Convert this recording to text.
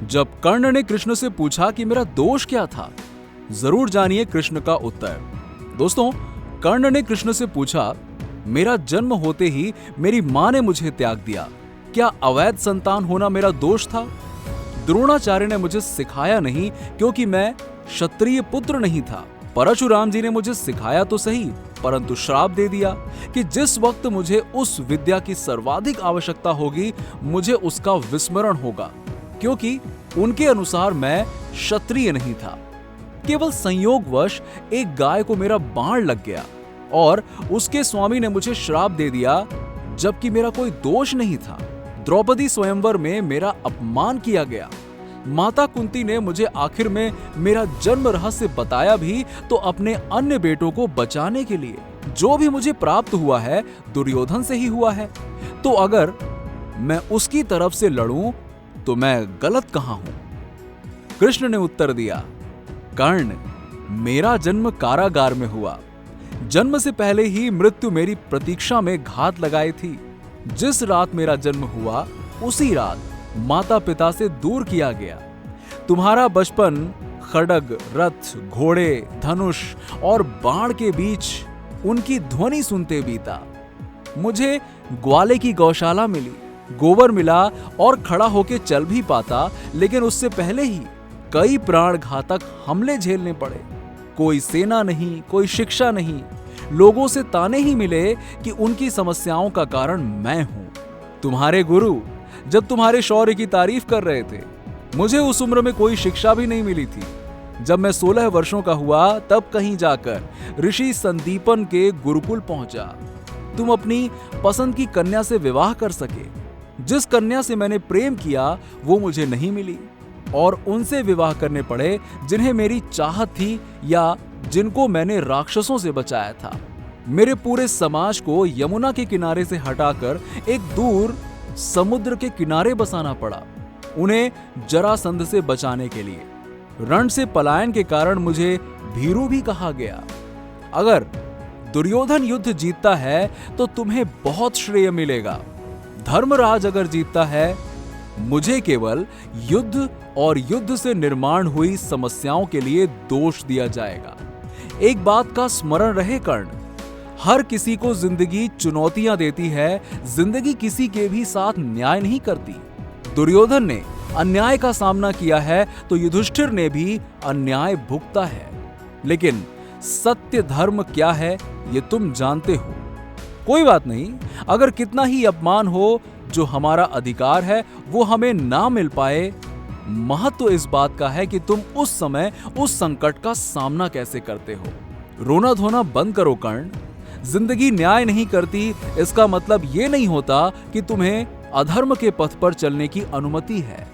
जब कर्ण ने कृष्ण से पूछा कि मेरा दोष क्या था, जरूर जानिए कृष्ण का उत्तर। दोस्तों, कर्ण ने कृष्ण से पूछा, मेरा जन्म होते ही मेरी मां ने मुझे त्याग दिया, क्या अवैध संतान होना मेरा दोष था? द्रोणाचार्य ने मुझे सिखाया नहीं क्योंकि मैं क्षत्रिय पुत्र नहीं था। परशुराम जी ने मुझे सिखाया तो सही, परंतु श्राप दे दिया कि जिस वक्त मुझे उस विद्या की सर्वाधिक आवश्यकता होगी, मुझे उसका विस्मरण होगा, क्योंकि उनके अनुसार मैं क्षत्रिय नहीं था। केवल संयोगवश एक गाय को मेरा बाण लग गया और उसके स्वामी ने मुझे श्राप दे दिया, जबकि मेरा कोई दोष नहीं था। द्रौपदी स्वयंवर में मेरा अपमान किया गया। माता कुंती ने मुझे आखिर में मेरा जन्म रहस्य बताया भी तो अपने अन्य बेटों को बचाने के लिए। जो भी मुझे प्राप्त हुआ है दुर्योधन से ही हुआ है, तो अगर मैं उसकी तरफ से लड़ूं तो मैं गलत कहां हूं? कृष्ण ने उत्तर दिया, कर्ण, मेरा जन्म कारागार में हुआ। जन्म से पहले ही मृत्यु मेरी प्रतीक्षा में घात लगाई थी। जिस रात मेरा जन्म हुआ उसी रात माता पिता से दूर किया गया। तुम्हारा बचपन खड्ग, रथ, घोड़े, धनुष और बाण के बीच उनकी ध्वनि सुनते बीता। मुझे ग्वाले की गौशाला मिली, गोबर मिला और खड़ा होके चल भी पाता, लेकिन उससे पहले ही कई प्राण घातक हमले झेलने पड़े। कोई सेना नहीं, कोई शिक्षा नहीं, लोगों से ताने ही मिले कि उनकी समस्याओं का कारण मैं हूं। तुम्हारे गुरु जब तुम्हारे शौर्य की तारीफ कर रहे थे, मुझे उस उम्र में कोई शिक्षा भी नहीं मिली थी। जब मैं 16 वर्षों का हुआ तब कहीं जाकर ऋषि संदीपन के गुरुकुल पहुंचा। तुम अपनी पसंद की कन्या से विवाह कर सके। जिस कन्या से मैंने प्रेम किया वो मुझे नहीं मिली और उनसे विवाह करने पड़े जिन्हें मेरी चाहत थी या जिनको मैंने राक्षसों से बचाया था। मेरे पूरे समाज को यमुना के किनारे से हटाकर एक दूर समुद्र के किनारे बसाना पड़ा, उन्हें जरासंध से बचाने के लिए। रण से पलायन के कारण मुझे भीरू भी कहा गया। अगर दुर्योधन युद्ध जीतता है तो तुम्हें बहुत श्रेय मिलेगा। धर्मराज अगर जीतता है, मुझे केवल युद्ध और युद्ध से निर्माण हुई समस्याओं के लिए दोष दिया जाएगा। एक बात का स्मरण रहे कर्ण, हर किसी को जिंदगी चुनौतियां देती है, जिंदगी किसी के भी साथ न्याय नहीं करती। दुर्योधन ने अन्याय का सामना किया है तो युधिष्ठिर ने भी अन्याय भुगता है, लेकिन सत्य धर्म क्या है ये तुम जानते हो। कोई बात नहीं, अगर कितना ही अपमान हो, जो हमारा अधिकार है वो हमें ना मिल पाए, महत्व इस बात का है कि तुम उस समय उस संकट का सामना कैसे करते हो। रोना धोना बंद करो कर्ण। जिंदगी न्याय नहीं करती, इसका मतलब ये नहीं होता कि तुम्हें अधर्म के पथ पर चलने की अनुमति है।